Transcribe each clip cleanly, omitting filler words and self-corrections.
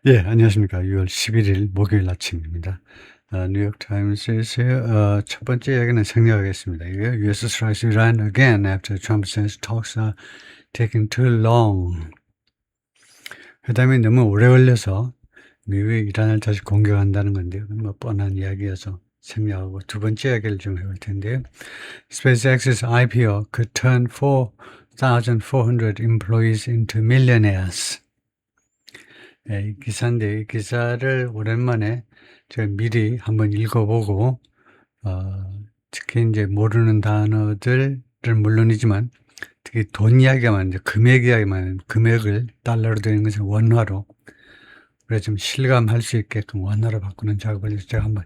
예, 안녕하십니까. 6월 11일 목요일 아침입니다. 뉴욕 타임스에서 첫 번째 이야기는 생략하겠습니다. 이게 US strikes Iran again after Trump says talks are taking too long. 회담이 너무 오래 걸려서 미국이 이란을 다시 공격한다는 건데요. 뭐 뻔한 이야기여서 생략하고 두 번째 이야기를 좀 해볼 텐데요. SpaceX's IPO could turn 4,400 employees into millionaires. 이 기사인데 이 기사를 오랜만에 제가 미리 한번 읽어보고 특히 이제 모르는 단어들은 물론이지만 특히 돈 이야기가 많은데 금액 이야기가 많은 금액을 달러로 되는 것을 원화로 그래 좀 실감할 수 있게끔 원화로 바꾸는 작업을 제가 한번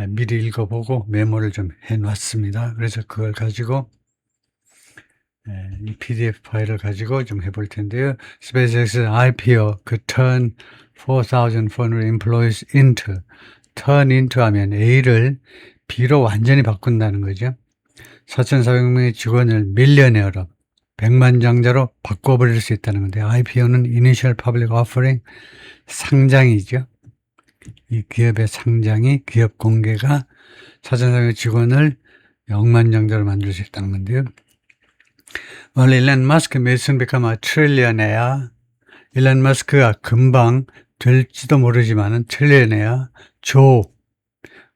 미리 읽어보고 메모를 좀 해놨습니다. 그래서 그걸 가지고 이 PDF 파일을 가지고 좀 해볼 텐데요. SpaceX IPO could turn 4,400 employees into. turn into 하면 A를 B로 완전히 바꾼다는 거죠. 4,400명의 직원을 밀리어네어로 100만 장자로 바꿔버릴 수 있다는 건데 IPO는 Initial Public Offering 상장이죠. 이 기업의 상장이 기업 공개가 4,400명 직원을 0만 장자로 만들 수 있다는 건데요. Well, Elon Musk may soon become a trillionaire. 일론 머스크가 금방 될지도 모르지만은 트릴리어네어,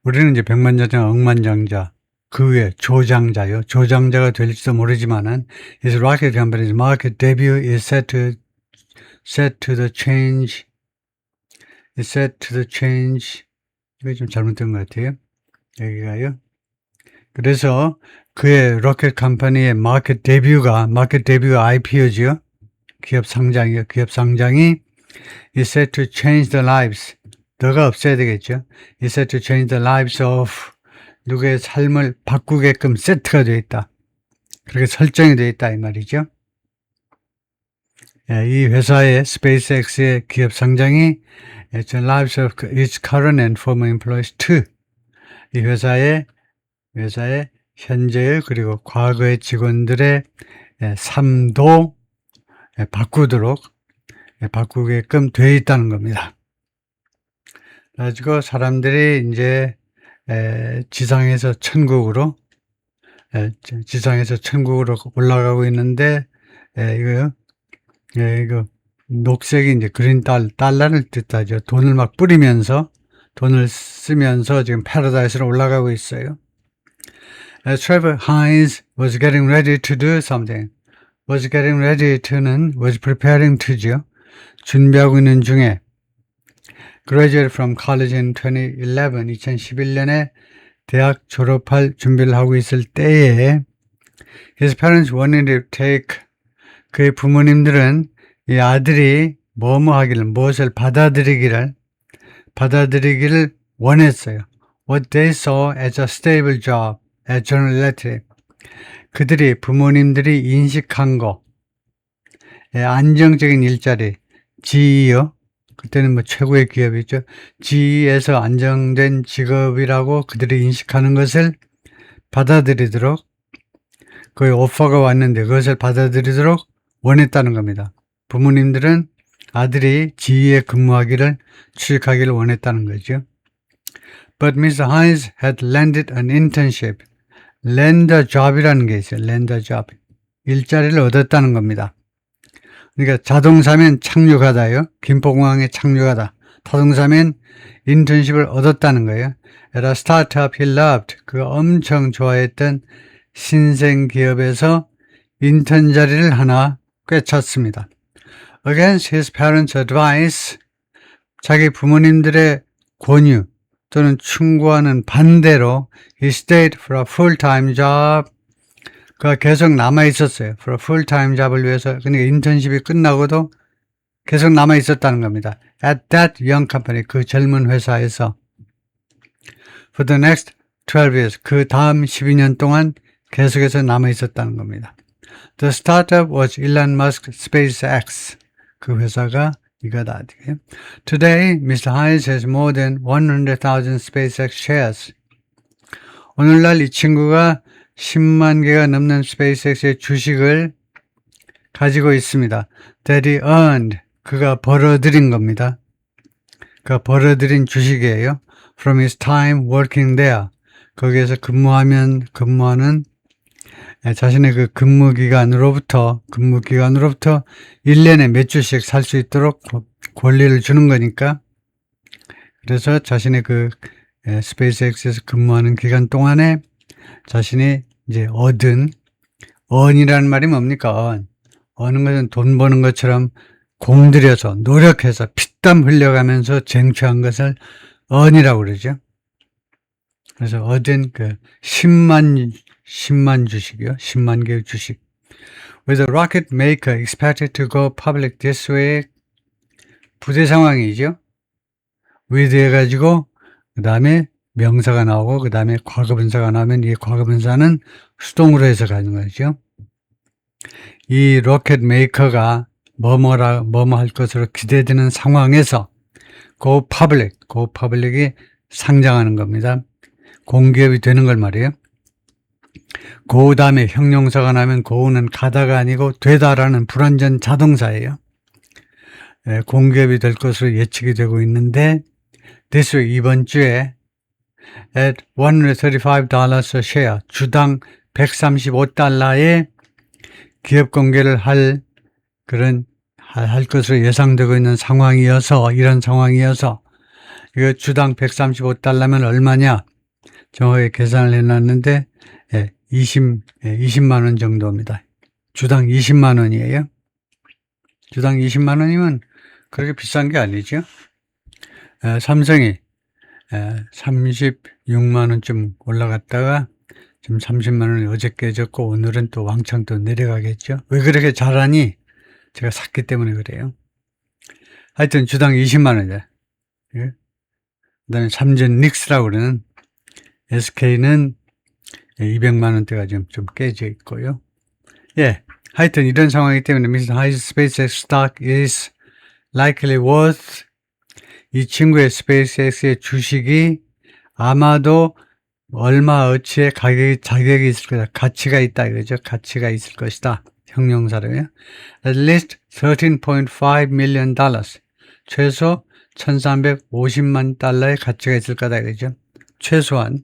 우리는 이제 백만장자, 억만장자, 그 위에 조장자요. 조장자가 될지도 모르지만은 his rocket company's market debut is set to the change. 이거 좀 잘못된 것 같아요. 여기가요. 그래서 그의 로켓 컴퍼니의 마켓 데뷔가 IPO죠. 기업 상장이요. 기업 상장이 is set to change the lives. 너가 없어야 되겠죠. is set to change the lives of 누구의 삶을 바꾸게끔 세트가 되어 있다. 그렇게 설정이 되어 있다 이 말이죠. 이 회사의 SpaceX의 기업 상장이 the lives of its current and former employees too. 이 회사의 현재의 그리고 과거의 직원들의 삶도 바꾸게끔 되어 있다는 겁니다. 그래가지고 사람들이 이제 지상에서 천국으로 올라가고 있는데 이거 녹색이 이제 그린 달러를 뜻하죠. 돈을 막 뿌리면서 돈을 쓰면서 지금 패러다이스로 올라가고 있어요. Trevor Hines was getting ready to do something. was getting ready to는 was preparing to죠. 준비하고 있는 중에 graduated from college in 2011년에 대학 졸업할 준비를 하고 있을 때에 his parents wanted to take 그의 부모님들은 이 아들이 무엇을 받아들이기를 원했어요. What they saw as a stable job at General Electric. 부모님들이 인식한 거, 안정적인 일자리, GE요. 그때는 뭐 최고의 기업이죠. GE에서 안정된 직업이라고 그들이 인식하는 것을 받아들이도록, 거의 오퍼가 왔는데 그것을 받아들이도록 원했다는 겁니다. 부모님들은 아들이 GE에 취직하기를 원했다는 거죠. But Mr. Hines had landed an internship. 랜더 잡이라는 게 있어요. 랜더 잡. 일자리를 얻었다는 겁니다. 그러니까 자동사면 착륙하다요. 김포공항에 착륙하다. 타동사면 인턴십을 얻었다는 거예요. At a startup he loved. 그가 엄청 좋아했던 신생 기업에서 인턴 자리를 하나 꿰찼습니다. Against his parents' advice. 자기 부모님들의 권유 또는 충고하는 반대로 he stayed for a full-time job. 그가 계속 남아있었어요. for a full-time job을 위해서. 그러니까 인턴십이 끝나고도 계속 남아있었다는 겁니다. at that young company, 그 젊은 회사에서 for the next 12 years, 그 다음 12년 동안 계속해서 남아있었다는 겁니다. The startup was Elon Musk SpaceX. 그 회사가 이거다. Today, Mr. Hines has more than 100,000 SpaceX shares. 오늘날 이 친구가 10만 개가 넘는 SpaceX의 주식을 가지고 있습니다. That he earned. 그가 벌어들인 겁니다. 벌어들인 주식이에요. From his time working there. 거기에서 근무하는 자신의 그 근무 기간으로부터 1년에 몇 주씩 살 수 있도록 권리를 주는 거니까. 그래서 자신의 그 스페이스X에서 근무하는 기간 동안에 자신이 이제 얻은 earn이라는 말이 뭡니까? earn은 것은 돈 버는 것처럼 공들여서 노력해서 피땀 흘려가면서 쟁취한 것을 earn이라고 그러죠. 그래서 얻은 그 10만 주식이요. 10만 개의 주식. With the rocket maker expected to go public this week. 부재 상황이죠. with 해가지고 그 다음에 명사가 나오고 그 다음에 과거분사가 나오면 이 과거분사는 수동으로 해서 가는 거죠. 이 로켓 메이커가 뭐뭐 할 것으로 기대되는 상황에서 go public이 상장하는 겁니다. 공기업이 되는 걸 말이에요. go 다음에 형용사가 나면 go는 가다가 아니고 되다라는 불완전 자동사예요. 공기업이 될 것으로 예측이 되고 있는데 this week, 이번 주에 at $135 a share, 주당 135달러에 기업 공개를 할 것으로 예상되고 있는 상황이어서, 이런 상황이어서, 이거 주당 135달러면 얼마냐? 정확하게 계산을 해놨는데, 20만 원 정도입니다. 주당 20만 원이에요. 주당 20만 원이면 그렇게 비싼 게 아니죠. 삼성이 36만 원쯤 올라갔다가 지금 30만 원이 어제 깨졌고 오늘은 또 왕창 또 내려가겠죠. 왜 그렇게 잘하니? 제가 샀기 때문에 그래요. 하여튼 주당 20만 원이다. 그 다음에 삼전 닉스라고 그러는 SK는 200만 원대가 좀 깨져 있고요. 하여튼 이런 상황이기 때문에 Mr. Hi's SpaceX stock is likely worth, 이 친구의 스페이스X의 주식이 아마도 얼마어치의 가격이 있을 거다. 가치가 있다 이거죠. 가치가 있을 것이다. 형용사로요. At least $13.5 million. 최소 1350만 달러의 가치가 있을 거다 이거죠. 최소한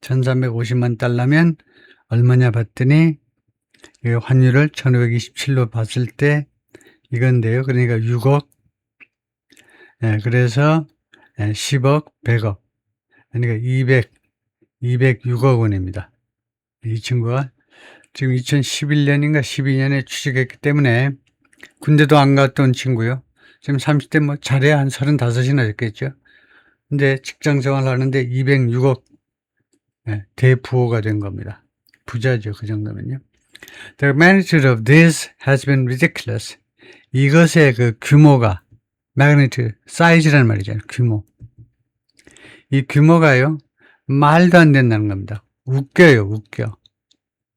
1350만 달러면 얼마냐 봤더니 이 환율을 1527로 봤을 때 이건데요. 그러니까 6억, 그래서 10억, 100억, 그러니까 206억 원입니다. 이 친구가 지금 2011년인가 12년에 취직했기 때문에 군대도 안 갔던 친구요. 지금 30대 뭐 잘해야 한 35이나 됐겠죠. 근데 직장 생활을 하는데 206억 대부호가 된 겁니다. 부자죠. 그 정도면요. The magnitude of this has been ridiculous. 이것의 그 규모가 magnitude, 사이즈라는 말이잖아요. 규모. 이 규모가요. 말도 안 된다는 겁니다. 웃겨요.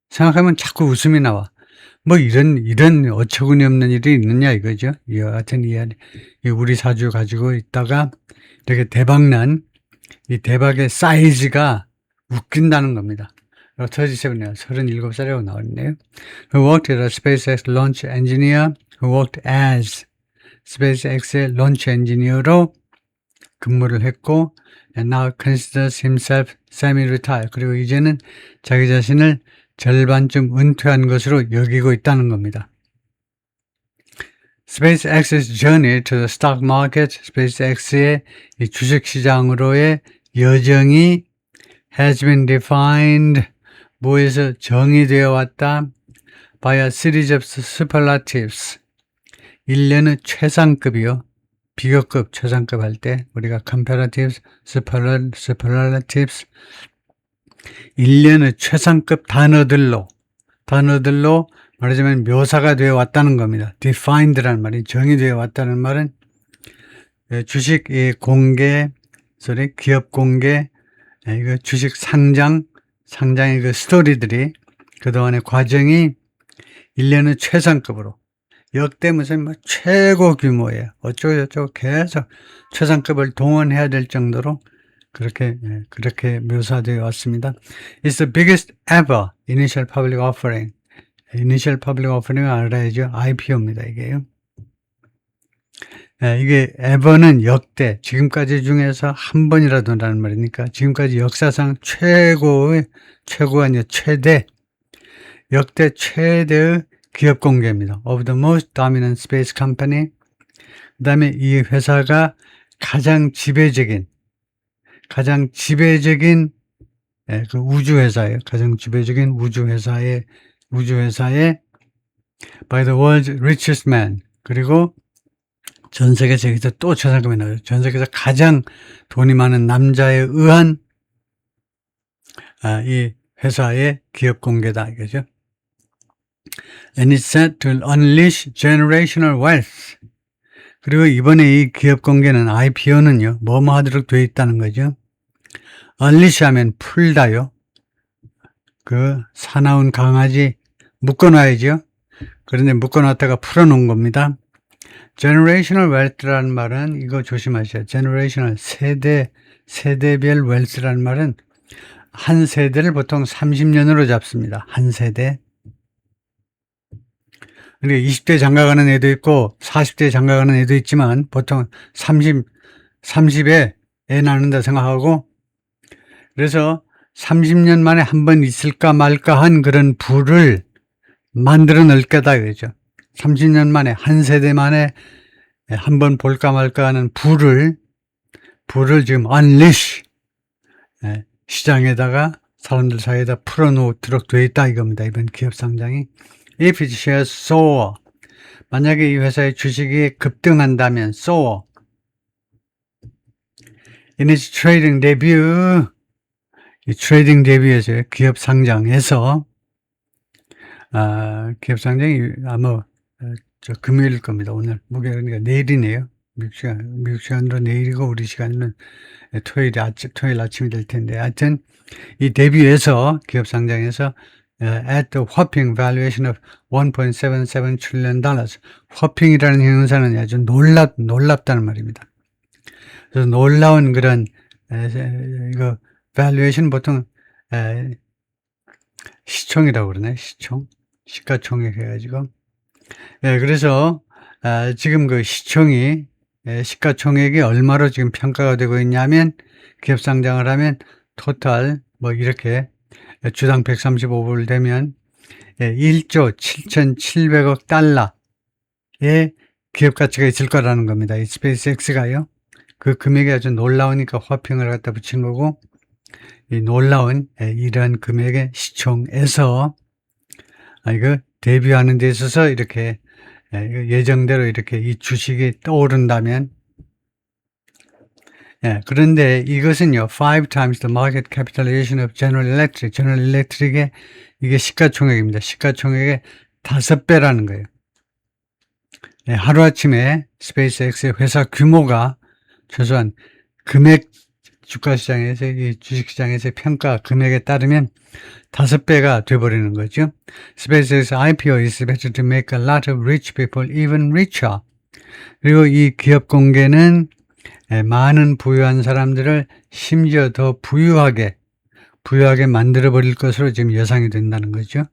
생각하면 자꾸 웃음이 나와. 뭐 이런 어처구니 없는 일이 있느냐 이거죠. 이 같은 우리 사주 가지고 있다가 이렇게 대박난 이 대박의 사이즈가 웃긴다는 겁니다. 37이네요. 37살이라고 나왔네요. Who worked as a SpaceX launch engineer, who worked as SpaceX의 론치 엔지니어로 근무를 했고 and now considers himself semi-retired. 그리고 이제는 자기 자신을 절반쯤 은퇴한 것으로 여기고 있다는 겁니다. SpaceX's journey to the stock market, SpaceX의 이 주식시장으로의 여정이 has been defined, 뭐에서 정의되어 왔다? by a series of superlatives. 1년의 최상급이요. 비교급, 최상급 할 때 우리가 comparatives, superlatives 1년의 최상급 단어들로 말하자면 묘사가 되어 왔다는 겁니다. defined라는 말이 정의되어 왔다는 말은 주식 공개, 기업 공개, 이거 주식 상장의 그 스토리들이 그동안의 과정이 1년의 최상급으로 역대 무슨 뭐 최고 규모예요. 어쩌고저쩌고 계속 최상급을 동원해야 될 정도로 그렇게 묘사되어 왔습니다. It's the biggest ever initial public offering. initial public offering을 알아야죠. IPO입니다. 이게요. 이게 ever는 역대, 지금까지 중에서 한 번이라도라는 말이니까 지금까지 역사상 최고가 아니라 역대 최대의 기업 공개입니다. Of the most dominant space company. 그 다음에 이 회사가 가장 지배적인 그 우주회사예요. 가장 지배적인 우주회사의 by the world's richest man. 그리고 전 세계에서 여기서 또 최상급이 나와요. 전 세계에서 가장 돈이 많은 남자에 의한 이 회사의 기업 공개다 이거죠. And it's set to unleash generational wealth. 그리고 이번에 이 기업 공개는 IPO는요. 뭐뭐 하도록 되어 있다는 거죠. unleash 하면 풀다요. 그 사나운 강아지 묶어놔야죠. 그런데 묶어놨다가 풀어놓은 겁니다. generational wealth라는 말은 이거 조심하셔야 generational 세대별 wealth라는 말은 한 세대를 보통 30년으로 잡습니다. 한 세대. 그러니까 20대 장가가는 애도 있고 40대 장가가는 애도 있지만 보통 30에 애 낳는다 생각하고 그래서 30년 만에 한 번 있을까 말까 한 그런 부를 만들어 넣을 거다 이거죠. 30년 만에 한 세대 만에 한 번 볼까 말까 하는 부를 지금 unleash 시장에다가 사람들 사이에다 풀어놓도록 되어 있다 이겁니다. 이번 기업 상장이. If its shares soar. 만약에 이 회사의 주식이 급등한다면 soar. In its trading debut. 이 트레이딩 데뷔에서 기업 상장에서 기업 상장이 아마 금요일일 겁니다. 오늘 그러니까 내일이네요. 미국 시간으로 내일이고 우리 시간은 토요일 아침이 될 텐데 하여튼 이 데뷔에서 기업 상장에서 at the whopping valuation of $1.77 trillion. whopping이라는 형용사는 아주 놀랍다는 말입니다. 그래서 놀라운 그런 이거 valuation 보통 시총이라고 그러네. 시가총액 해가지고 그래서 지금 그 시가총액이 얼마로 지금 평가가 되고 있냐면 기업 상장을 하면 토탈 뭐 이렇게 주당 135불 되면 1조 7,700억 달러의 기업 가치가 있을 거라는 겁니다. 이 스페이스X가요. 그 금액이 아주 놀라우니까 화평을 갖다 붙인 거고 이 놀라운 이러한 금액의 시총에서 이거 데뷔하는 데 있어서 이렇게 예정대로 이렇게 이 주식이 떠오른다면 그런데 이것은요 5 times the market capitalization of General Electric. General Electric의 이게 시가총액입니다. 시가총액의 5배라는 거예요. 하루아침에 스페이스X의 회사 규모가 최소한 금액 주가시장에서 이 주식시장에서의 평가 금액에 따르면 5배가 돼버리는 거죠. SpaceX IPO is better to make a lot of rich people even richer. 그리고 이 기업 공개는 많은 부유한 사람들을 심지어 더 부유하게 만들어 버릴 것으로 지금 예상이 된다는 거죠.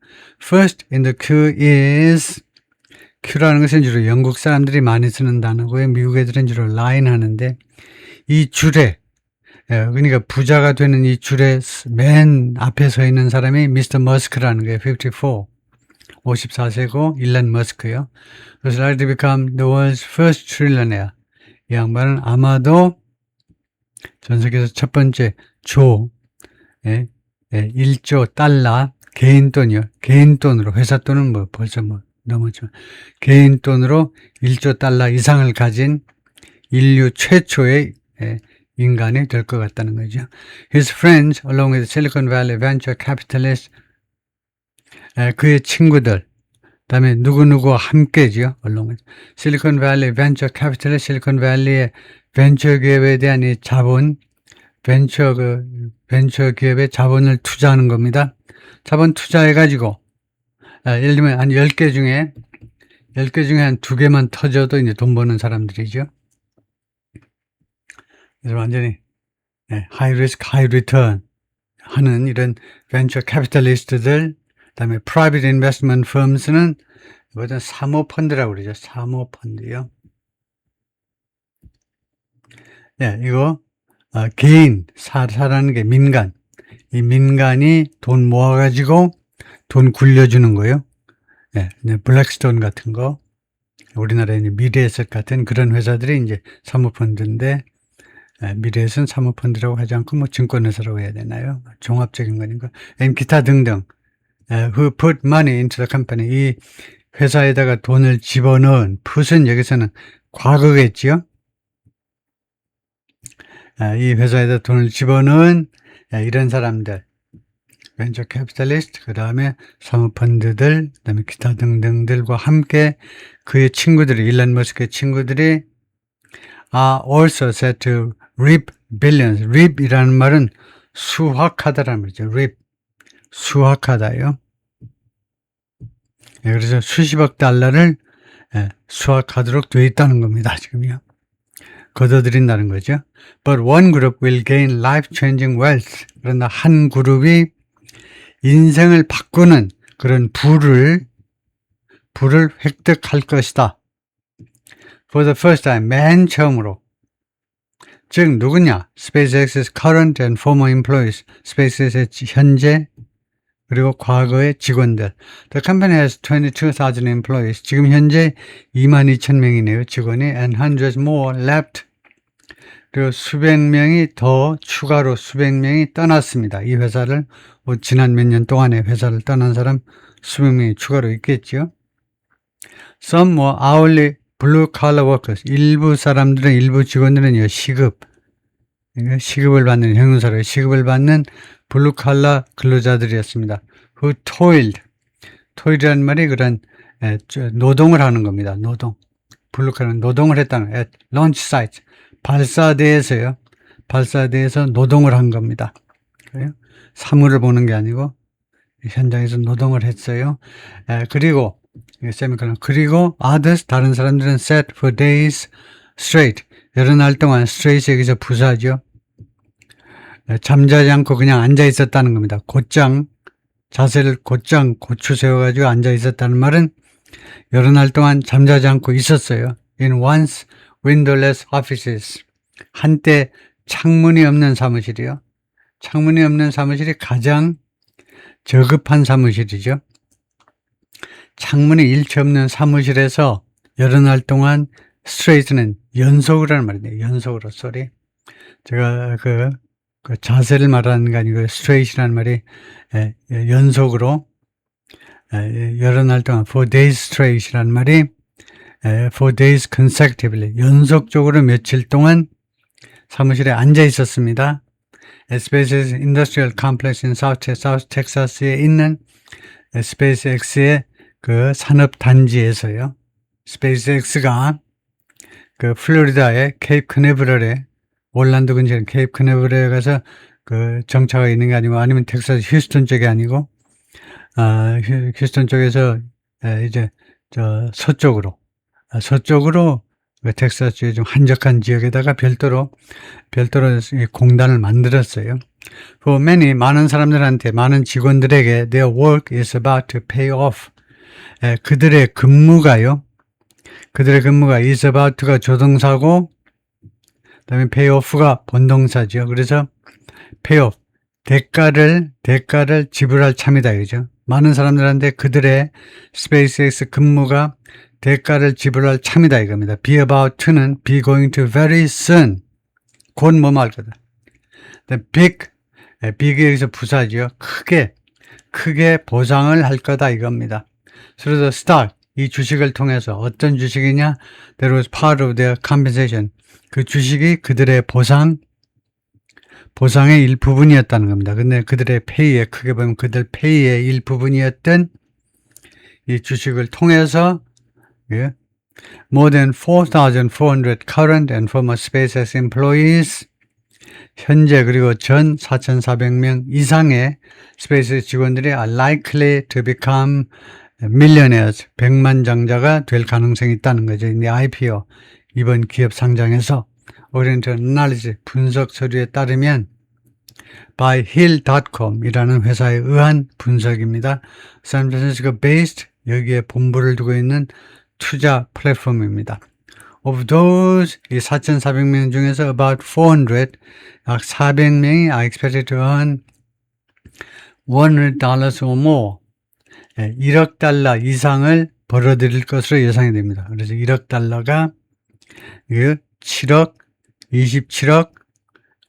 First in the queue is Q라는 것은 주로 영국 사람들이 많이 쓰는 단어고요. 미국 애들은 주로 line 하는데 이 줄에 그러니까 부자가 되는 이 줄에 맨 앞에 서 있는 사람이 미스터 머스크라는 거예요. 54세고 일론 머스크요. 그래서 likely to become the world's first trillionaire. 이 양반은 아마도 전 세계에서 첫 번째 1조 달러 개인 돈이요. 개인 돈으로 회사 돈은 뭐 벌써 넘었죠. 개인 돈으로 1조 달러 이상을 가진 인류 최초의 인간이 될 것 같다는 거죠. His friends, along with Silicon Valley venture capitalists, 그의 친구들, 그다음에 누구누구와 함께죠. along with Silicon Valley venture capitalist, 실리콘밸리의 벤처 기업에 대한 이 자본, 벤처 기업에 자본을 투자하는 겁니다. 자본 투자해가지고, 예를 들면 한 10개 중에 한 2개만 터져도 이제 돈 버는 사람들이죠. 그래서 완전히 high risk, high return 하는 이런 벤처 캐피탈리스트들, 그다음에 private investment firms는 이것은 사모펀드라고 그러죠. 사모펀드요. 예, 이거 개인 사라는 게 민간. 이 민간이 돈 모아가지고 돈 굴려주는 거예요. 예, 블랙스톤 같은 거, 우리나라에 있는 미래에셋 같은 그런 회사들이 이제 사모펀드인데, 미래에셋은 사모펀드라고 하지 않고 뭐 증권회사라고 해야 되나요? 종합적인 거니까. 기타 등등. who put money into the company. 이 회사에다가 돈을 집어넣은, put은 여기서는 과거겠지요? 이 회사에다 돈을 집어넣은 이런 사람들, 벤처 캐피탈리스트, 그 다음에 사모펀드들, 그 다음에 기타 등등들과 함께 그의 친구들이, 일론 머스크의 친구들이 are also said to reap billions. reap이라는 말은 수확하다라는 말이죠. reap, 수확하다요. 그래서 수십억 달러를 수확하도록 되어 있다는 겁니다. 지금요. 거둬들인다는 거죠. But one group will gain life-changing wealth. 그러나 한 그룹이 인생을 바꾸는 그런 부를 획득할 것이다. For the first time, 맨 처음으로. 즉 누구냐? SpaceX's current and former employees. SpaceX의 현재 그리고 과거의 직원들. The company has 22,000 employees. 지금 현재 22,000명이네요. 직원이. And hundreds more left. 그리고 수백 명이 더 추가로 수백 명이 떠났습니다. 이 회사를 지난 몇 년 동안에 회사를 떠난 사람 수백 명이 추가로 있겠죠. Some more hourly blue collar workers. 일부 사람들은 일부 직원들은 시급을 받는 형용사로 시급을 받는 블루 칼라 근로자들이었습니다. Who toiled. toil이라는 말이 그런 노동을 하는 겁니다. 노동. 블루 칼라는 노동을 했다는 at launch site. 발사대에서요. 발사대에서 노동을 한 겁니다. 사물을 보는 게 아니고 현장에서 노동을 했어요. 그리고 others 다른 사람들은 sat for days straight. 여러 날 동안 straight 여기서 부사죠. 잠자지 않고 그냥 앉아 있었다는 겁니다. 자세를 고추 세워가지고 앉아 있었다는 말은 여러 날 동안 잠자지 않고 있었어요. In once windowless offices. 한때 창문이 없는 사무실이요. 창문이 없는 사무실이 가장 저급한 사무실이죠. 창문이 일체 없는 사무실에서 여러 날 동안 스트레이트는 연속으로 하는 말이에요. 연속으로 소리. 제가 그 자세를 말하는 게 아니고 스트레이트라는 말이 연속으로 여러 날 동안 for days straight이라는 말이 for days consecutively 연속적으로 며칠 동안 사무실에 앉아 있었습니다. SpaceX Industrial Complex in South Texas에 있는 SpaceX의 그 산업 단지에서요. SpaceX가 그 플로리다의 케이프 커네버럴에 올란도 근처에 케이프 커네버럴에 가서 그 정차가 있는 게 아니고 아니면 텍사스 휴스턴 쪽이 아니고 휴스턴 쪽에서 이제 서쪽으로 텍사스의 좀 한적한 지역에다가 별도로 공단을 만들었어요. For many, 많은 사람들한테, 많은 직원들에게 their work is about to pay off. 그들의 근무가 is about to가 조동사고 그다음에 pay off가 본동사죠. 그래서 pay off, 대가를 지불할 참이다. 그죠? 많은 사람들한테 그들의 SpaceX 근무가 대가를 지불할 참이다 이겁니다. Be about to는 be going to very soon. 곧 뭐뭐 할 거다. big이 여기서 부사죠. 크게 보상을 할 거다 이겁니다. So the stock, 이 주식을 통해서 어떤 주식이냐? That was part of their compensation. 그 주식이 그들의 보상의 일부분이었다는 겁니다. 근데 그들의 페이에 크게 보면 그들 페이의 일부분이었던 이 주식을 통해서 more than 4,400 current and former SpaceX employees 현재 그리고 전 4,400명 이상의 스페이스 직원들이 are likely to become millionaires, 백만장자가 될 가능성이 있다는 거죠. 이제 IPO, 이번 기업 상장에서 Oriented Analysis 분석 서류에 따르면 by Hill.com이라는 회사에 의한 분석입니다. 샌프란시스코 based 여기에 본부를 두고 있는 투자 플랫폼입니다. Of those, 이 4,400명 중에서 about 400, 약 400명이 are expected to earn $100 or more. 1억 달러 이상을 벌어들일 것으로 예상이 됩니다. 그래서 1억 달러가 7억, 27억,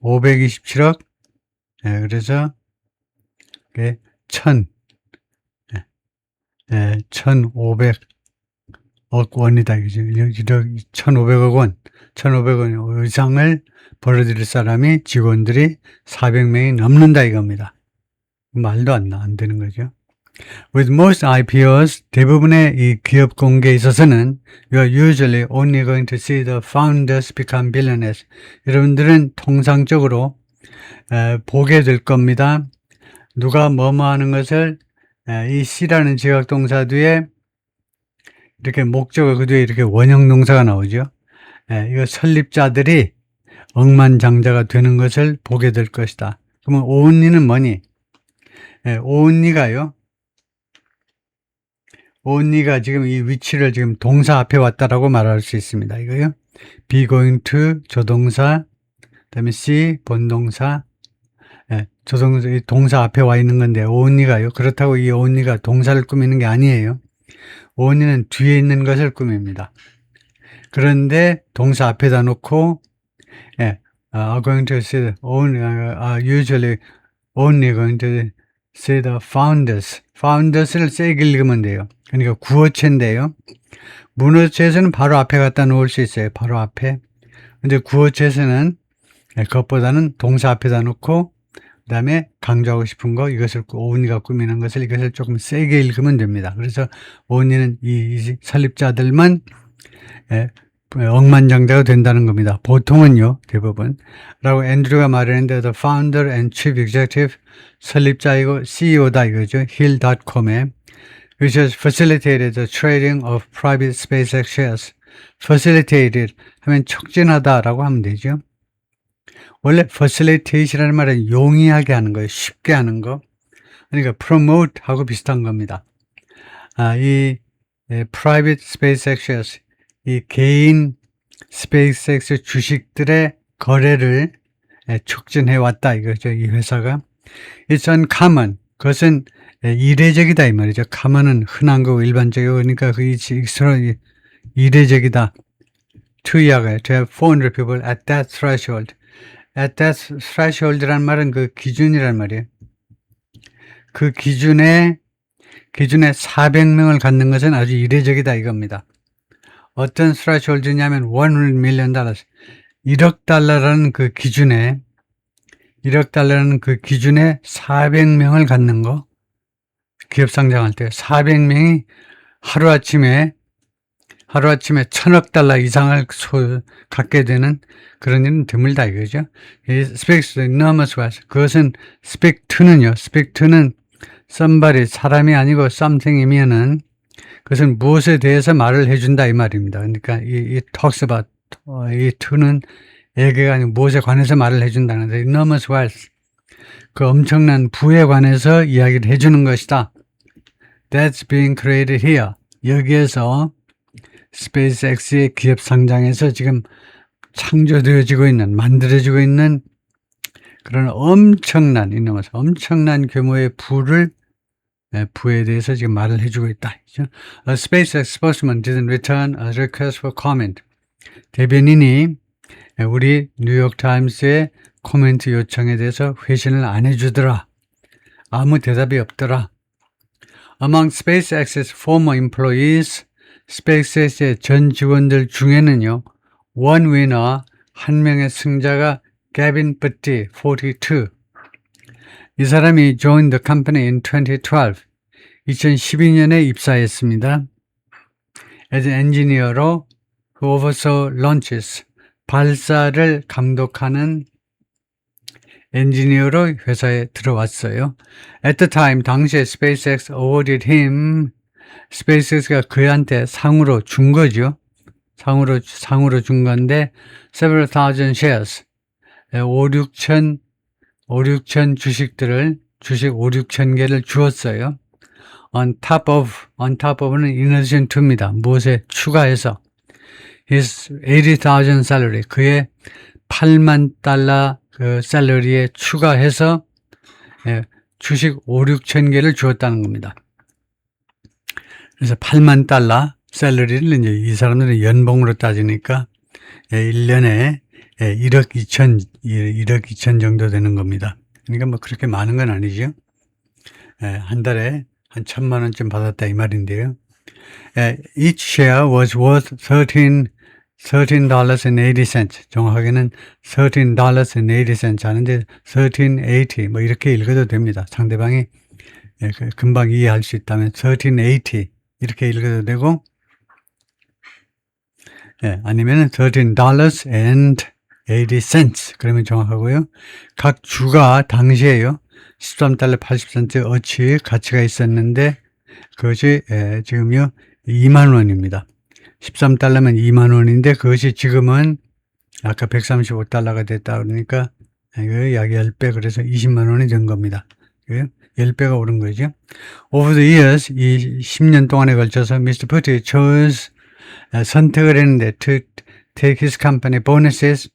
527억, 그래서 1,500억 원이다. 그죠? 1,500억 원, 1,500원 이상을 벌어들일 사람이 직원들이 400명이 넘는다 이겁니다. 말도 안 되는 거죠. With most IPOs, 대부분의 이 기업 공개에 있어서는 you are usually only going to see the founders become billionaires. 여러분들은 통상적으로 보게 될 겁니다. 누가 뭐뭐 하는 것을 이 C라는 지각동사 뒤에 이렇게 목적어 그 뒤에 이렇게 원형동사가 나오죠. 이거 설립자들이 억만장자가 되는 것을 보게 될 것이다. 그러면 only는 뭐니? only가 지금 이 위치를 지금 동사 앞에 왔다라고 말할 수 있습니다. 이거요. be going to 조동사, 그다음에 see 본동사, 조동사 이 동사 앞에 와 있는 건데 only가요. 그렇다고 이 only가 동사를 꾸미는 게 아니에요. only는 뒤에 있는 것을 꾸밉니다. 그런데 동사 앞에다 놓고 are going to see usually only going to see the founders. founders를 세게 읽으면 돼요. 그러니까 구어체인데요. 문어체에서는 바로 앞에 갖다 놓을 수 있어요. 바로 앞에. 근데 구어체에서는 그것보다는 동사 앞에다 놓고 그 다음에 강조하고 싶은 거 이것을 only가 꾸미는 것을 이것을 조금 세게 읽으면 됩니다. 그래서 only는 이 설립자들만 억만장자가 된다는 겁니다. 보통은요, 대부분. 라고 앤드류가 말했는데, the founder and chief executive, 설립자이고 CEO다 이거죠. Hill.com에, which has facilitated the trading of private SpaceX shares. facilitated 하면 촉진하다라고 하면 되죠. 원래 facilitate이라는 말은 용이하게 하는 거예요. 쉽게 하는 거. 그러니까 promote하고 비슷한 겁니다. 이 private SpaceX shares, 이 개인 스페이스X 주식들의 거래를 촉진해 왔다 이거죠. 이 회사가. It's uncommon. 그것은 이례적이다 이 말이죠. common은 흔한 거고 일반적이고 그러니까 그 이례적이다. to have 400 people at that threshold. at that threshold란 말은 그 기준이란 말이에요. 그 기준에 400명을 갖는 것은 아주 이례적이다 이겁니다. 어떤 threshold냐면 $100 million. 1억 달러라는 그 기준에 400명을 갖는 거. 기업 상장할 때 400명이 하루아침에 1,000억 달러 이상을 갖게 되는 그런 일은 드물다 이거죠. 이 speaks enormous wealth. 그것은 speak to는요. speak to는 somebody 사람이 아니고 something이면은 그것은 무엇에 대해서 말을 해준다 이 말입니다. 그러니까 이 talks about 이 to는 에게가 아니고 무엇에 관해서 말을 해준다는 거죠. enormous wealth. 그 엄청난 부에 관해서 이야기를 해주는 것이다. That's being created here. 여기에서 SpaceX의 기업 상장에서 지금 만들어지고 있는 그런 엄청난 규모의 부에 대해서 지금 말을 해주고 있다. A SpaceX spokesman didn't return a request for comment. 대변인이 우리 뉴욕타임스의 코멘트 요청에 대해서 회신을 안 해주더라. 아무 대답이 없더라. Among SpaceX's former employees, SpaceX의 전 직원들 중에는요, one winner, 한 명의 승자가 Gavin Butty, 42. 이 사람이 joined the company in 2012. 2012년에 입사했습니다. As an engineer로 who oversaw launches, 발사를 감독하는 엔지니어로 회사에 들어왔어요. At the time, 당시에 SpaceX awarded him, SpaceX가 그한테 상으로 준 거죠. 상으로 준 건데, several thousand shares, 5-6천 주식 5-6천 개를 주었어요. on top of는 in addition to입니다. 무엇에 추가해서. his 80,000 salary, 그의 8만 달러 그 샐러리에 추가해서 주식 5, 6천 개를 주었다는 겁니다. 그래서 8만 달러 샐러리를 이제 이 사람들은 연봉으로 따지니까 1년에 1억 2천 정도 되는 겁니다. 그러니까 뭐 그렇게 많은 건 아니죠. 한 달에 한 1,000만 원쯤 받았다 이 말인데요. Each share was worth $13.80. 정확하게는 $13.80 하는데 1380 뭐 이렇게 읽어도 됩니다. 상대방이 금방 이해할 수 있다면 1380 이렇게 읽어도 되고 아니면은 $13.80 그러면 정확하고요. 각 주가 당시에요. 13달러 80센트 어치 가치가 있었는데 그것이 지금요 2만 원입니다. 13달러면 2만 원인데 그것이 지금은 아까 135달러가 됐다 그러니까 약 10배 그래서 20만 원이 된 겁니다. 10배가 오른 거죠. Over the years, 이 10년 동안에 걸쳐서 Mr. Putty chose 선택을 했는데 to take his company bonuses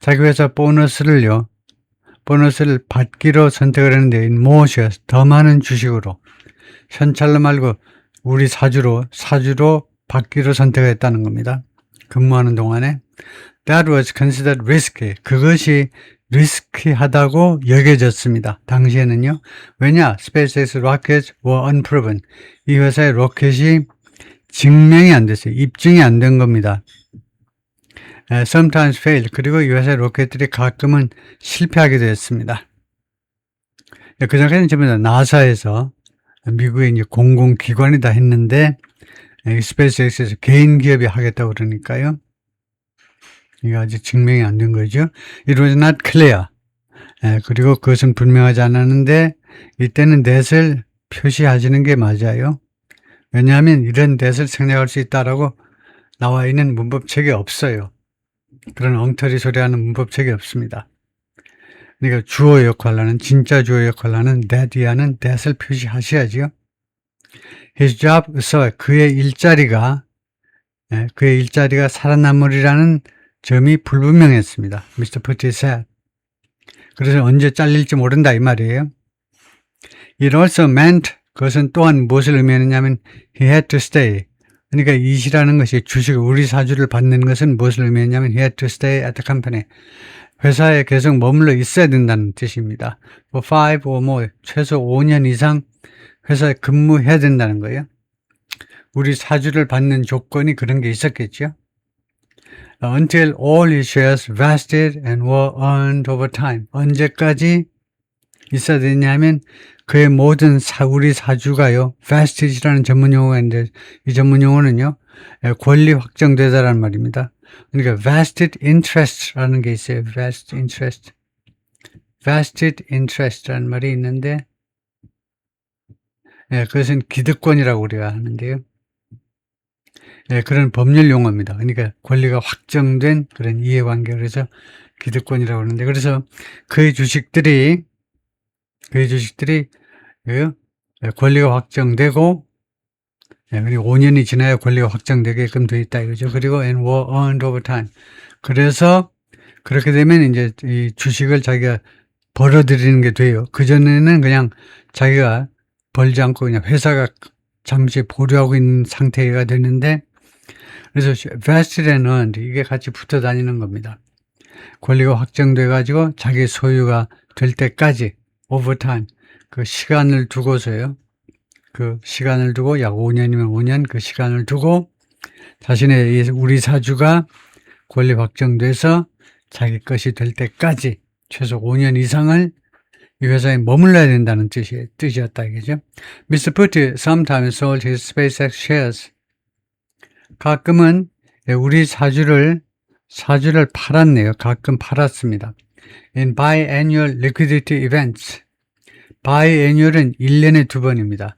자기 회사 보너스를 받기로 선택을 했는데 in more shares, 더 많은 주식으로 현찰로 말고 우리 사주로 받기로 선택했다는 겁니다. 근무하는 동안에 that was considered risky. 그것이 리스키하다고 여겨졌습니다. 당시에는요. 왜냐? SpaceX rockets were unproven. 이 회사의 로켓이 증명이 안 됐어요. 입증이 안 된 겁니다. Sometimes fail. 그리고 이 회사의 로켓들이 가끔은 실패하기도 했습니다. 그 전까지는 전부 다 나사에서 미국의 이제 공공기관이다 했는데 스페이스X에서 개인 기업이 하겠다고 그러니까요. 이게 아직 증명이 안 된 거죠. It was not clear. 그리고 그것은 분명하지 않았는데 이때는 that을 표시하시는 게 맞아요. 왜냐하면 이런 that을 생략할 수 있다라고 나와 있는 문법책이 없어요. 그런 엉터리 소리하는 문법책이 없습니다. 그러니까 주어 역할하는 진짜 주어 역할하는 that 이하는 that을 표시하셔야죠. His job, 그의 일자리가 살아남으리라는 점이 불분명했습니다. Mr. Putty said. 그래서 언제 잘릴지 모른다 이 말이에요. It also meant, 그것은 또한 무엇을 의미했냐면 he had to stay. 그러니까 이시라는 것이 주식 우리 사주를 받는 것은 무엇을 의미했냐면 he had to stay at the company. 회사에 계속 머물러 있어야 된다는 뜻입니다. For 5 or more, 최소 5년 이상 회사에 근무해야 된다는 거예요. 우리 사주를 받는 조건이 그런 게 있었겠죠. Until all his shares vested and were earned over time. 언제까지 있어야 되냐면 그의 모든 우리 사주가요. vested이라는 전문용어가 있는데 이 전문용어는요. 권리 확정되다라는 말입니다. 그러니까 vested interest라는 게 있어요. vested interest라는 말이 있는데 그것은 기득권이라고 우리가 하는데요. 그런 법률 용어입니다. 그러니까 권리가 확정된 그런 이해관계 그래서 기득권이라고 하는데 그래서 그의 주식들이 권리가 확정되고 그리고 5년이 지나야 권리가 확정되게끔 되어 있다 이거죠. 그리고 and were earned over time. 그래서 그렇게 되면 이제 이 주식을 자기가 벌어들이는 게 돼요. 그전에는 그냥 자기가 벌지 않고 그냥 회사가 잠시 보류하고 있는 상태가 되는데 그래서 vested and earned 이게 같이 붙어 다니는 겁니다. 권리가 확정돼 가지고 자기 소유가 될 때까지 over time 그 시간을 두고서요. 그 시간을 두고 약 5년이면 5년 그 시간을 두고 자신의 우리 사주가 권리 확정돼서 자기 것이 될 때까지 최소 5년 이상을 이 회사에 머물러야 된다는 뜻이었다 이거죠. Mr. Putty sometimes sold his SpaceX shares. 가끔은 우리 사주를 팔았네요. 가끔 팔았습니다. In biannual liquidity events. biannual은 1년에 2번입니다.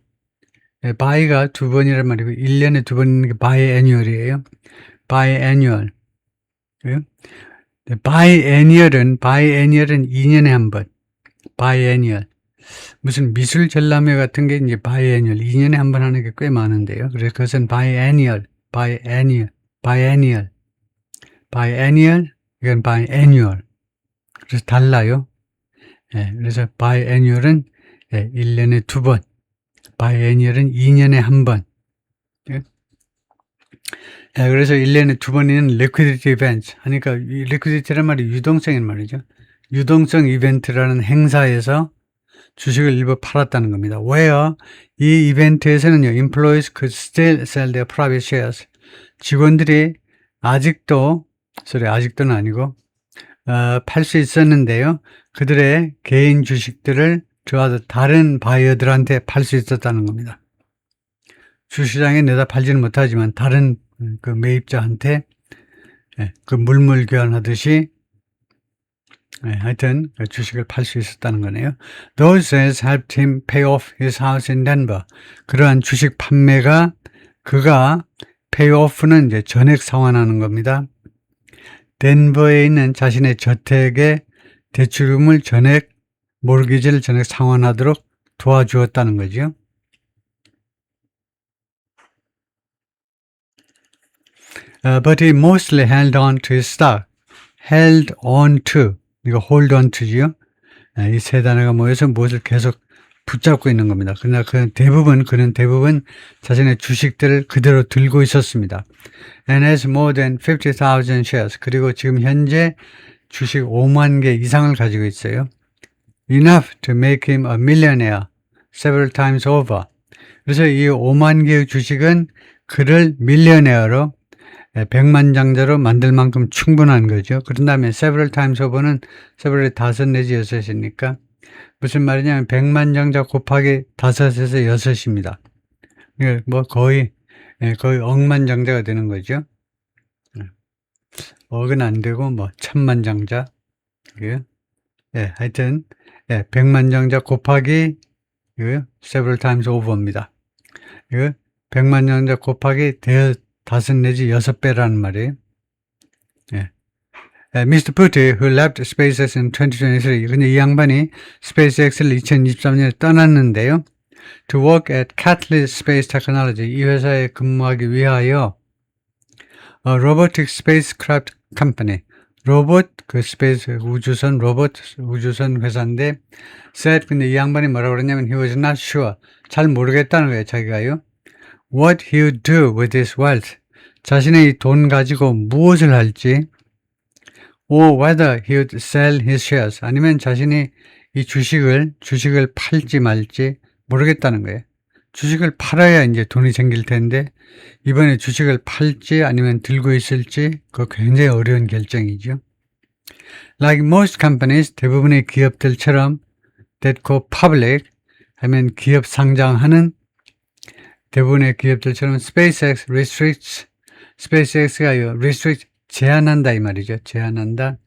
bi가 2번이란 말이고 1년에 2번인 게 biannual이에요. biannual. biannual은 2년에 한 번. biannual. 무슨 미술 전람회 같은 게 이제 biannual. 2년에 한 번 하는 게 꽤 많은데요. 그래서 그것은 biannual. biennial, 이건 biannual. 그래서 달라요. 예, 그래서 biannual은 1년에 2번, biennial은 2년에 1번. 예? 그래서 1년에 2번이는 liquidity events. 하니까 이 liquidity란 말이 유동성인 말이죠. 유동성 이벤트라는 행사에서 주식을 일부 팔았다는 겁니다. where 이 이벤트에서는요, employees could still sell their private shares. 직원들이 아직도는 아니고, 팔 수 있었는데요. 그들의 개인 주식들을 저 다른 바이어들한테 팔 수 있었다는 겁니다. 주시장에 내다 팔지는 못하지만 다른 그 매입자한테 그 물물 교환하듯이 하여튼 주식을 팔 수 있었다는 거네요. Those sales helped him pay off his house in Denver. 그러한 주식 판매가 그가 pay off는 이제 전액 상환하는 겁니다. 덴버에 있는 자신의 저택의 대출금을 모르기지를 전액 상환하도록 도와주었다는 거죠. But he mostly held on to his stock. held on to, 이거 hold on to지요. 이 세 단어가 모여서 무엇을 계속 붙잡고 있는 겁니다. 그러나 그는 대부분 자신의 주식들을 그대로 들고 있었습니다. And has more than 50,000 shares. 그리고 지금 현재 주식 5만 개 이상을 가지고 있어요. Enough to make him a millionaire several times over. 그래서 이 5만 개의 주식은 그를 밀리어네어로 백만장자로 만들 만큼 충분한 거죠. 그런 다음에 several times over는 several이 5 내지 6이니까 무슨 말이냐면 백만장자 곱하기 5에서 6입니다. 뭐 거의 억만장자가 되는 거죠. 억은 안 되고 뭐 천만장자. 하여튼 백만장자 곱하기 several times over입니다. 백만장자 곱하기 5 내지 6배라는 말이에요. Mr. Putti, who left SpaceX in 2023. 근데 이 양반이 SpaceX를 2023년에 떠났는데요. To work at Catalyst Space Technology. 이 회사에 근무하기 위하여 a robotic spacecraft company. 로봇 우주선 회사인데 said, 근데 이 양반이 뭐라고 그러냐면 he was not sure. 잘 모르겠다는 거예요, 자기가요. What he would do with his wealth. 자신의 이 돈 가지고 무엇을 할지 or whether he would sell his shares. 아니면 자신이 이 주식을 팔지 말지 모르겠다는 거예요. 주식을 팔아야 이제 돈이 생길 텐데 이번에 주식을 팔지 아니면 들고 있을지 그거 굉장히 어려운 결정이죠. Like most companies, 대부분의 기업들처럼 that go public 하면 기업 상장하는 대부분의 기업들처럼 SpaceX가 제한한다 이 말이죠. 제한한다.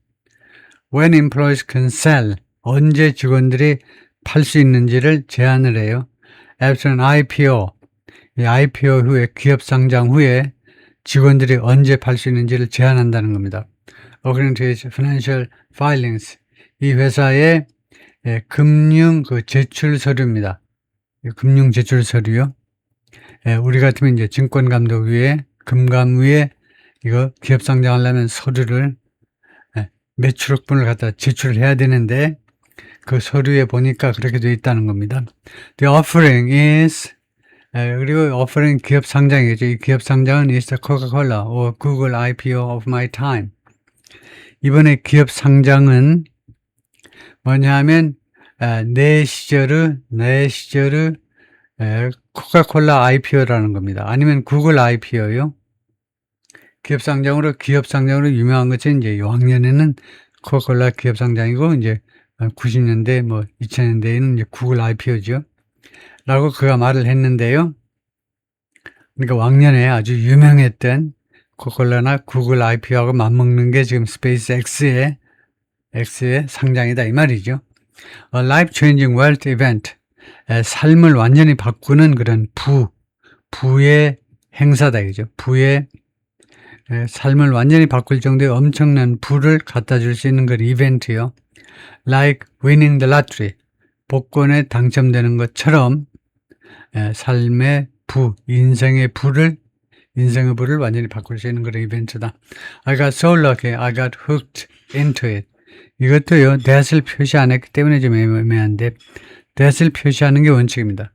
When employees can sell, 언제 직원들이 팔 수 있는지를 제한을 해요. After an IPO, 이 IPO 후에 기업 상장 후에 직원들이 언제 팔 수 있는지를 제한한다는 겁니다. According to his financial filings, 이 회사의 금융 제출 서류입니다. 금융 제출 서류요. 우리 같으면 이제 증권감독위에 금감위에 이거 기업 상장하려면 서류를 매출액분을 갖다 제출해야 되는데 그 서류에 보니까 그렇게 되어 있다는 겁니다. The offering is 그리고 offering 기업 상장이죠. 이 기업 상장은 is the Coca-Cola or Google IPO of my time. 이번에 기업 상장은 뭐냐 하면 내 시절의 코카콜라 IPO라는 겁니다. 아니면 구글 IPO요. 기업 상장으로 유명한 것은 이제 요학년에는 코카콜라 기업 상장이고 이제 90년대 2000년대에는 이제 구글 IPO죠. 라고 그가 말을 했는데요. 그러니까 왕년에 아주 유명했던 코카콜라나 구글 IPO하고 맞먹는 게 지금 스페이스X의 상장이다 이 말이죠. A life-changing wealth event. 삶을 완전히 바꾸는 그런 부의 행사다 이죠. 부의 삶을 완전히 바꿀 정도의 엄청난 부를 갖다 줄 수 있는 그런 이벤트요. Like winning the lottery. 복권에 당첨되는 것처럼 삶의 인생의 부를 인생의 불을 완전히 바꿀 수 있는 그런 이벤트다. I got so lucky. I got hooked into it. 이것도요, that을 표시 안 했기 때문에 좀 애매한데, that을 표시하는 게 원칙입니다.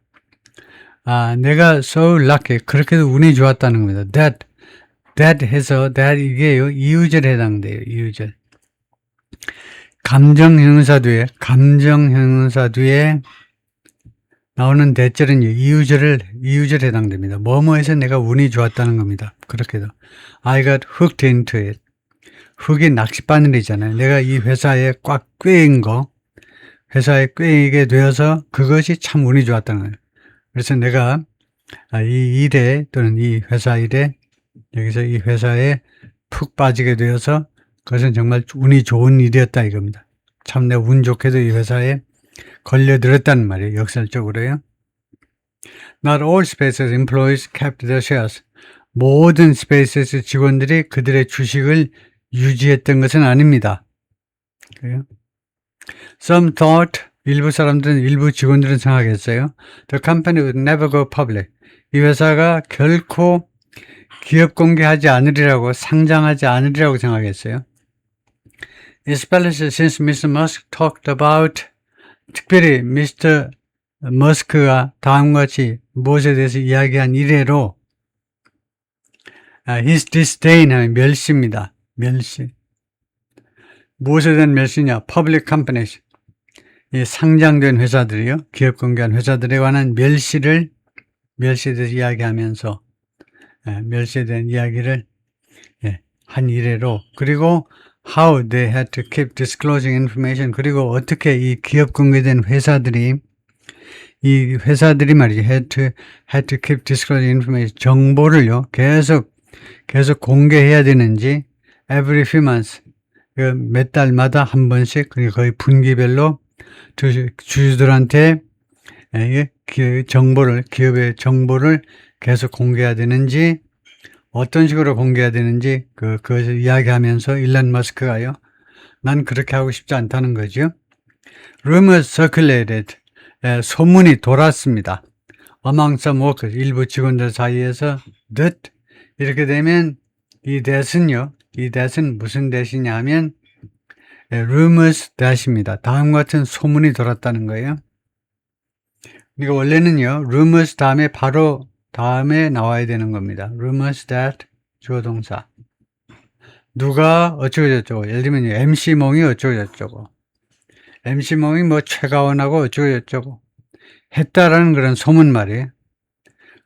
내가 so lucky. 그렇게도 운이 좋았다는 겁니다. that 해서, that 이게요, 이유절에 해당돼요, 이유절. 감정형용사 뒤에 나오는 대절은 이유절에 해당됩니다. 뭐뭐에서 내가 운이 좋았다는 겁니다. 그렇게도. I got hooked into it. 훅이 낚싯바늘이잖아요. 내가 이 회사에 꽉 꿰인 거, 회사에 꿰이게 되어서 그것이 참 운이 좋았다는 거예요. 그래서 내가 이 일에 또는 이 회사 일에 여기서 이 회사에 푹 빠지게 되어서 그것은 정말 운이 좋은 일이었다 이겁니다. 참 내가 운 좋게도 이 회사에 걸려들었다는 말이에요. 역설적으로요. Not all SpaceX employees kept their shares. 모든 SpaceX 직원들이 그들의 주식을 유지했던 것은 아닙니다. 그래요? Some thought, 일부 직원들은 생각했어요. The company would never go public. 이 회사가 결코 기업 공개하지 않으리라고, 상장하지 않으리라고 생각했어요. Especially since Mr. Musk talked about, 특별히 Mr. 머스크가 다음과 같이 무엇에 대해서 이야기한 이래로 his disdain 하면 멸시입니다. 멸시. 무엇에 대한 멸시냐? Public companies. 이 상장된 회사들이요. 기업 공개한 회사들에 관한 멸시에 대해서 이야기하면서 멸시에 대한 이야기를 한 이래로, 그리고 how they had to keep disclosing information, 그리고 어떻게 이 기업 공개된 회사들이 말이죠. had to keep disclosing information, 정보를요, 계속 공개해야 되는지, every few months, 몇 달마다 한 번씩, 그리고 거의 분기별로 주주들한테 기업의 정보를 계속 공개해야 되는지, 어떤 식으로 공개해야 되는지, 그것을 이야기하면서 일론 머스크가요, 난 그렇게 하고 싶지 않다는 거죠. Rumors circulated. 소문이 돌았습니다. Among some workers, 일부 직원들 사이에서 that, 이렇게 되면 이 that은 무슨 that이냐 하면 rumors that입니다. 다음과 같은 소문이 돌았다는 거예요. 이거 원래는요, rumors 다음에 나와야 되는 겁니다. rumors that, 주어 동사. 누가 어쩌고저쩌고. 예를 들면 MC몽이 어쩌고저쩌고. MC몽이 뭐 최가원하고 어쩌고저쩌고 했다라는 그런 소문 말이에요.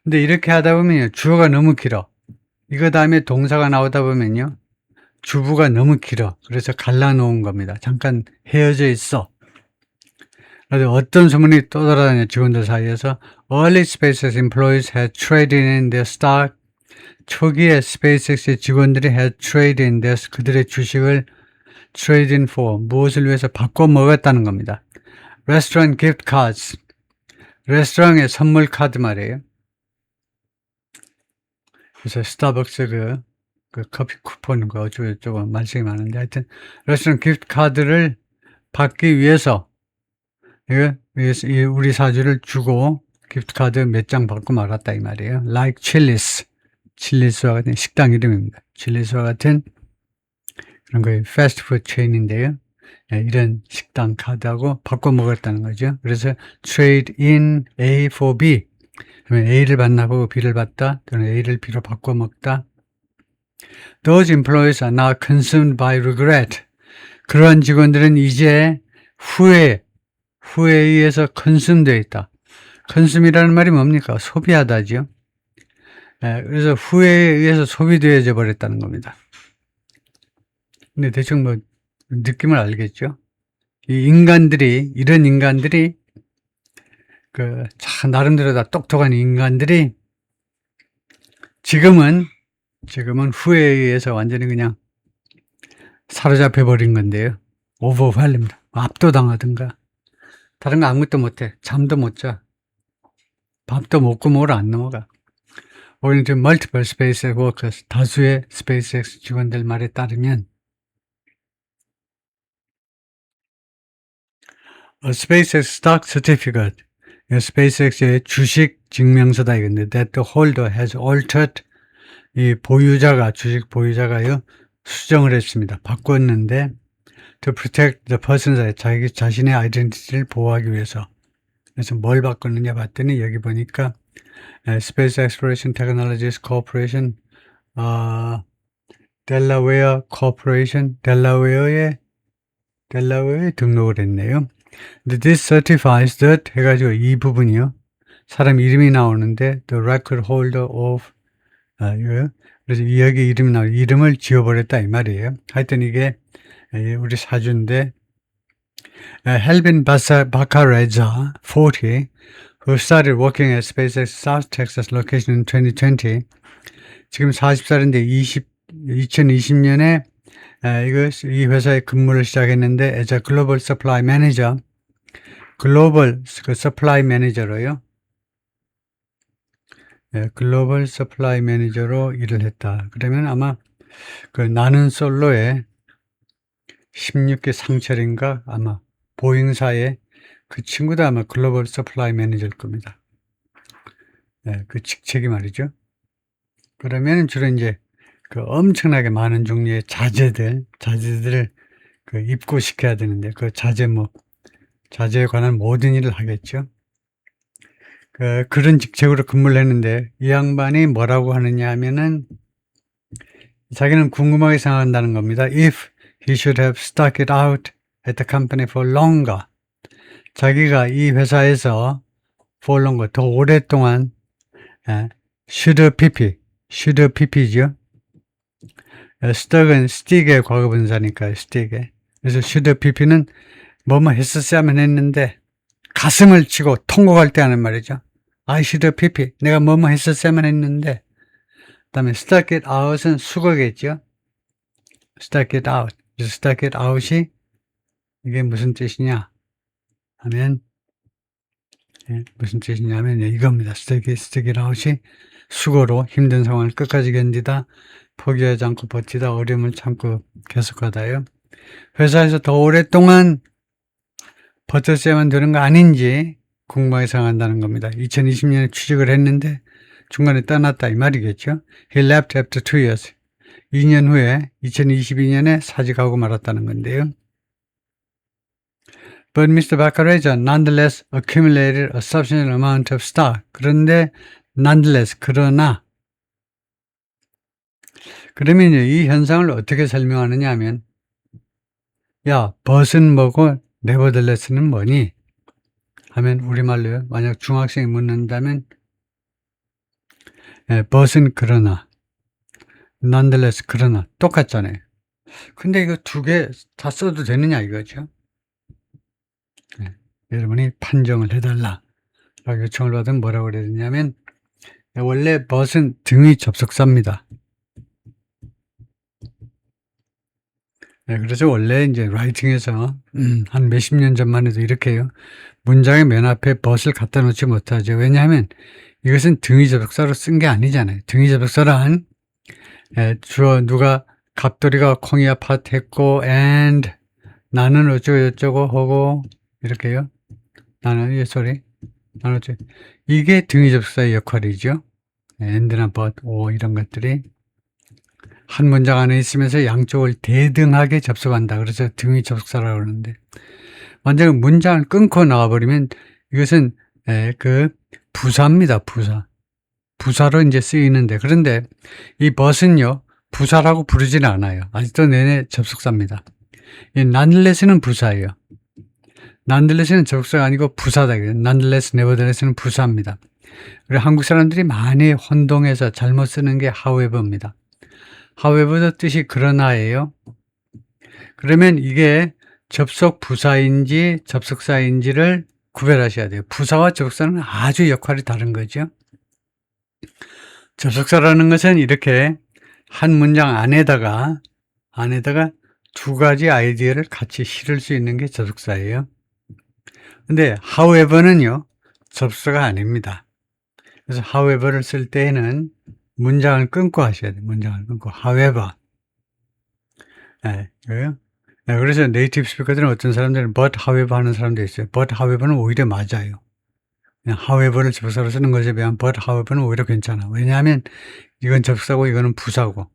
근데 이렇게 하다 보면요, 주어가 너무 길어. 이거 다음에 동사가 나오다 보면요, 주부가 너무 길어. 그래서 갈라놓은 겁니다. 잠깐 헤어져 있어. 그래서 어떤 소문이 또 돌아다녀, 직원들 사이에서. Early SpaceX employees had traded in their stock. 초기에 SpaceX의 직원들이 had traded in their, 그들의 주식을 trade in for, 무엇을 위해서 바꿔 먹었다는 겁니다. Restaurant gift cards. 레스토랑의 선물 카드 말이에요. 그래서 스타벅스 그 커피 쿠폰 어쩌고저쩌고 말씀이 많은데, 하여튼 레스토랑 기프트 카드를 받기 위해서 우리 사주를 주고 기프트 카드 몇 장 받고 말았다 이 말이에요. Like 칠리스와 같은 식당 이름입니다. 칠리스와 같은 그런 거예요. 패스트푸드 체인인데요. 이런 식당 카드하고 바꿔 먹었다는 거죠. 그래서 trade in A for B. 그러면 A를 받나 보고 B를 받다, 또는 A를 B로 바꿔 먹다. Those employees are now consumed by regret. 그러한 직원들은 이제 후회에 의해서 consume되어 있다. consume이라는 말이 뭡니까? 소비하다죠. 그래서 후회에 의해서 소비되어져 버렸다는 겁니다. 근데 대충 뭐 느낌을 알겠죠? 이런 인간들이 참 나름대로 다 똑똑한 인간들이 지금은 후회에 의해서 완전히 그냥 사로잡혀 버린 건데요. 오버밸립니다. 압도당하든가 다른 거 아무것도 못해. 잠도 못 자. 밥도 먹고 뭘 안 넘어가. According to multiple SpaceX workers, 다수의 SpaceX 직원들 말에 따르면 A SpaceX stock certificate, SpaceX의 주식 증명서다 이건데, that the holder has altered 이 주식 보유자가요, 수정을 했습니다. 바꿨는데, to protect the person's, 자기 자신의 아이덴티티를 보호하기 위해서. 그래서 뭘 바꿨느냐 봤더니, 여기 보니까, Space Exploration Technologies Corporation, 델라웨어 코퍼레이션, 델라웨어에 등록을 했네요. This certifies that 해가지고 이 부분이요. 사람 이름이 나오는데 the record holder of 이거요. 그래서 여기 이름이 나오고 이름을 지워버렸다 이 말이에요. 하여튼 이게 우리 사주인데 Helbin Baccarezza, 40, who started working at SpaceX South Texas location in 2020. 지금 40살인데 2020년에 이 회사에 근무를 시작했는데 as a global supply manager, 글로벌 서플라이 매니저로요. 글로벌 서플라이 매니저로 일을 했다. 그러면 아마 그 나는 솔로의 16개 상철인가 아마 보잉사의 그 친구도 아마 글로벌 서플라이 매니저일 겁니다. 그 직책이 말이죠. 그러면 주로 이제 그 엄청나게 많은 종류의 자재들을 그 입고시켜야 되는데 그 자재에 관한 모든 일을 하겠죠. 그런 직책으로 근무를 했는데 이 양반이 뭐라고 하느냐 하면은 자기는 궁금하게 생각한다는 겁니다. If he should have stuck it out at the company for longer. 자기가 이 회사에서 for longer, 더 오랫동안 should pp죠. stuck은 stick의 과거분사니까요. stick의. 그래서 should pp는 뭐뭐 했었어야만 했는데 가슴을 치고 통곡할 때 하는 말이죠. I should pp. 내가 뭐뭐 했었어야만 했는데. 그 다음에 stuck it out은 수거겠죠. stuck it out. 그래서 stuck it out이 이게 무슨 뜻이냐 하면 무슨 뜻이냐면 이겁니다. stuck it out이 수고로 힘든 상황을 끝까지 견디다, 포기하지 않고 버티다, 어려움을 참고 계속하다요. 회사에서 더 오랫동안 버텼어야만 되는 거 아닌지 궁금하게 생각한다는 겁니다. 2020년에 취직을 했는데 중간에 떠났다 이 말이겠죠. He left after 2 years. 2년 후에 2022년에 사직하고 말았다는 건데요. But Mr. Baccarezza nonetheless accumulated a substantial amount of stock. 그런데 nonetheless, 그러나 그러면 이 현상을 어떻게 설명하느냐 하면 야, but은 뭐고 nevertheless는 뭐니? 하면 우리말로요. 만약 중학생이 묻는다면 but은 그러나 nonetheless 그러나 똑같잖아요. 근데 이거 두 개 다 써도 되느냐 이거죠. 여러분이 판정을 해달라 라고 요청을 받으면 뭐라고 그래야 되냐면 원래 but은 등위 접속사입니다. 그래서 원래 이제 라이팅에서 한 몇십 년 전만 해도 이렇게 해요. 문장의 맨 앞에 but을 갖다 놓지 못하죠. 왜냐하면 이것은 등위 접속사로 쓴 게 아니잖아요. 등위 접속사란 주어 누가 갑돌이가 콩이야 팥 했고 and 나는 어쩌고 하고 이렇게요. 나는 나는 어쩌고 이게 등위 접속사의 역할이죠. and나 but, or 이런 것들이 한 문장 안에 있으면서 양쪽을 대등하게 접속한다. 그래서 등위 접속사라고 그러는데 만약에 문장을 끊고 나와버리면 이것은 그 부사입니다. 부사로 이제 쓰이는데 그런데 이 but은요 부사라고 부르지는 않아요. 아직도 내내 접속사입니다. 이 nonetheless는 부사예요. nonetheless는 접속사가 아니고 부사다. nonetheless, nevertheless는 부사입니다. 그리고 한국 사람들이 많이 혼동해서 잘못 쓰는 게 however입니다. however도 뜻이 그러나예요. 그러면 이게 접속 부사인지 접속사인지를 구별하셔야 돼요. 부사와 접속사는 아주 역할이 다른 거죠. 접속사라는 것은 이렇게 한 문장 안에다가 두 가지 아이디어를 같이 실을 수 있는 게 접속사예요. 근데 however는요 접속사가 아닙니다. 그래서 however를 쓸 때에는 문장을 끊고 하셔야 돼요. 문장을 끊고 however. 그래서 네이티브 스피커들은 어떤 사람들은 but however 하는 사람도 있어요. but however는 오히려 맞아요. 그냥 however를 접속사로 쓰는 것에 비하면 but however는 오히려 괜찮아. 왜냐하면 이건 접사고 이거는 부사고.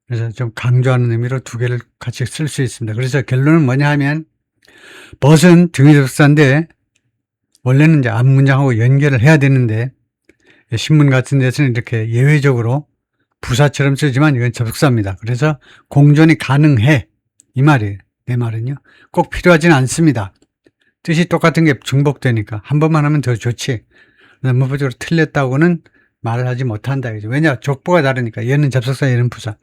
그래서 좀 강조하는 의미로 두 개를 같이 쓸 수 있습니다. 그래서 결론은 뭐냐 하면 but은 등위 접사인데 원래는 이제 앞 문장하고 연결을 해야 되는데 신문 같은 데서는 이렇게 예외적으로 부사처럼 쓰지만 이건 접사입니다. 그래서 공존이 가능해 이 말이에요. 내 말은요. 꼭 필요하지는 않습니다. 뜻이 똑같은 게 중복되니까 한 번만 하면 더 좋지. 문법적으로 틀렸다고는 말을 하지 못한다. 그죠? 왜냐? 족보가 다르니까. 얘는 접속사, 얘는 부사.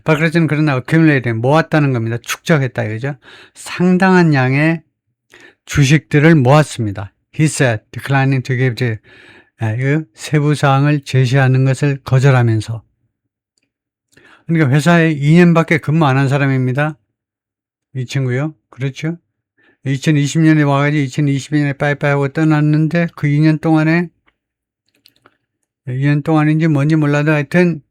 바크레츠는 그러나 accumulate, 모았다는 겁니다. 축적했다. 그죠? 상당한 양의 주식들을 모았습니다. He said, declining to give the 세부사항을 제시하는 것을 거절하면서. 그러니까 회사에 2년밖에 근무 안 한 사람입니다. 이 친구요. 그렇죠? 2020년에 와가지고 2022년에 빠이빠이 하고 떠났는데 그 2년 동안인지 뭔지 몰라도 하여튼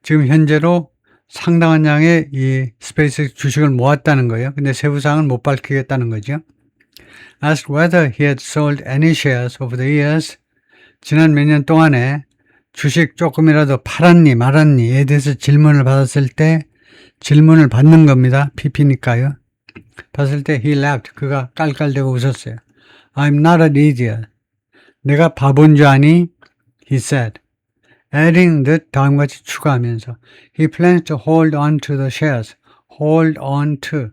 지금 현재로 상당한 양의 이 스페이스 주식을 모았다는 거예요. 근데 세부사항은 못 밝히겠다는 거죠. Asked whether he had sold any shares over the years. 지난 몇 년 동안에 주식 조금이라도 팔았니 말았니에 대해서 질문을 받았을 때 질문을 받는 겁니다. PP니까요. 봤을 때 he laughed. 그가 깔깔대고 웃었어요. I'm not an idiot. 내가 바본 줄 아니? He said. adding the 다음같이 추가하면서 he plans to hold on to the shares. hold on to.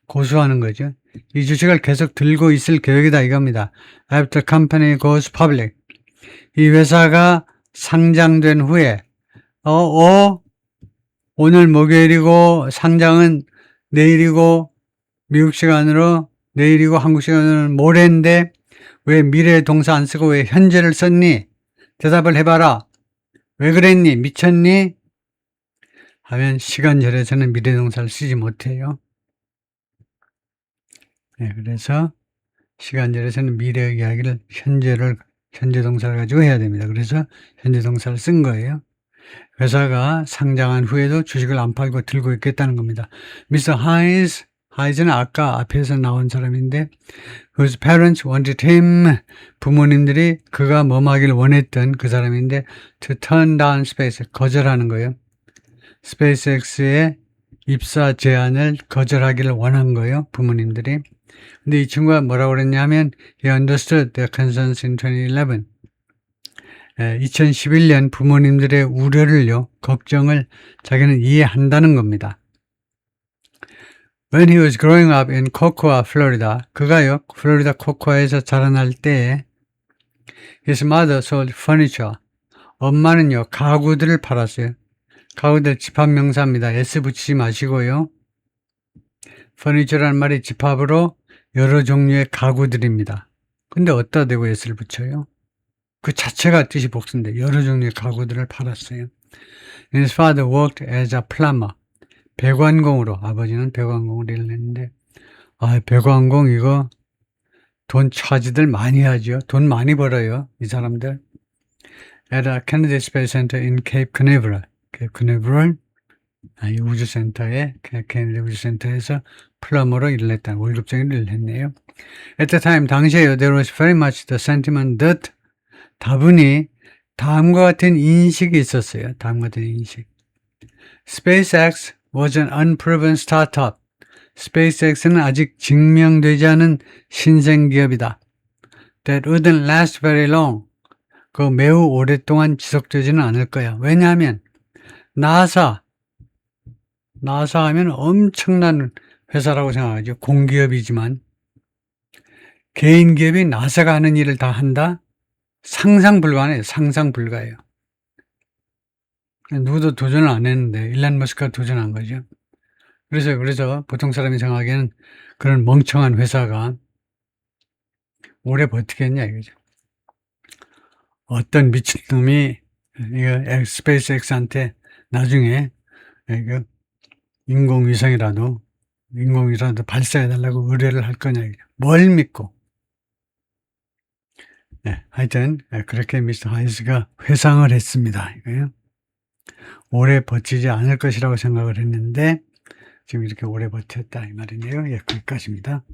고수하는 거죠. 이 주식을 계속 들고 있을 계획이다 이겁니다. After company goes public. 이 회사가 상장된 후에 오늘 목요일이고 상장은 내일이고 미국 시간으로 내일이고 한국 시간으로는 모레인데 왜 미래 동사 안 쓰고 왜 현재를 썼니? 대답을 해봐라. 왜 그랬니? 미쳤니? 하면 시간절에서는 미래 동사를 쓰지 못해요. 네, 그래서 시간절에서는 미래 이야기를 현재 동사를 가지고 해야 됩니다. 그래서 현재 동사를 쓴 거예요. 회사가 상장한 후에도 주식을 안 팔고 들고 있겠다는 겁니다. Mr. Hayes는 아까 앞에서 나온 사람인데 whose parents wanted him. 부모님들이 그가 뭐하기를 원했던 그 사람인데 to turn down space. 거절하는 거예요. 스페이스X의 입사 제안을 거절하기를 원한 거예요. 부모님들이. 근데 이 친구가 뭐라고 그랬냐면 he understood their concerns in 2011. 2011년 부모님들의 우려를요, 걱정을 자기는 이해한다는 겁니다. When he was growing up in Cocoa, Florida, 그가요, 플로리다 코코아에서 자라날 때 his mother sold furniture. 엄마는요, 가구들을 팔았어요. 가구들 집합명사입니다. S 붙이지 마시고요. furniture라는 말이 집합으로 여러 종류의 가구들입니다. 근데 어디다 대고 S를 붙여요? 그 자체가 뜻이 복수인데 여러 종류의 가구들을 팔았어요. His father worked as a plumber. 배관공으로, 아버지는 배관공으로 일을 했는데 배관공 이거 돈 차지들 많이 하죠. 돈 많이 벌어요. 이 사람들. At a Kennedy Space Center in Cape Canaveral. Cape Canaveral 이 우주센터에 케네디 우주센터에서 플러머로 일을 했다. 월급쟁이로 일을 했네요. At the time, 당시에요. There was very much the sentiment that 다분히 다음과 같은 인식이 있었어요. 다음과 같은 인식. SpaceX was an unproven startup. SpaceX는 아직 증명되지 않은 신생 기업이다. That wouldn't last very long. 그 매우 오랫동안 지속되지는 않을 거야. 왜냐하면 나사 하면 엄청난 회사라고 생각하죠. 공기업이지만 개인 기업이 나사가 하는 일을 다 한다? 상상 불가네요. 상상 불가예요. 누구도 도전을 안 했는데 일론 머스크가 도전한 거죠. 그래서 보통 사람이 생각하기에는 그런 멍청한 회사가 오래 버티겠냐 이거죠. 어떤 미친놈이 이거 스페이스X한테 나중에 이거 인공위성이라도 발사해달라고 의뢰를 할 거냐. 뭘 믿고. 네, 하여튼 그렇게 미스터 하이스가 회상을 했습니다. 이거요. 오래 버티지 않을 것이라고 생각을 했는데 지금 이렇게 오래 버텼다 이 말이네요. 예, 거기까지입니다.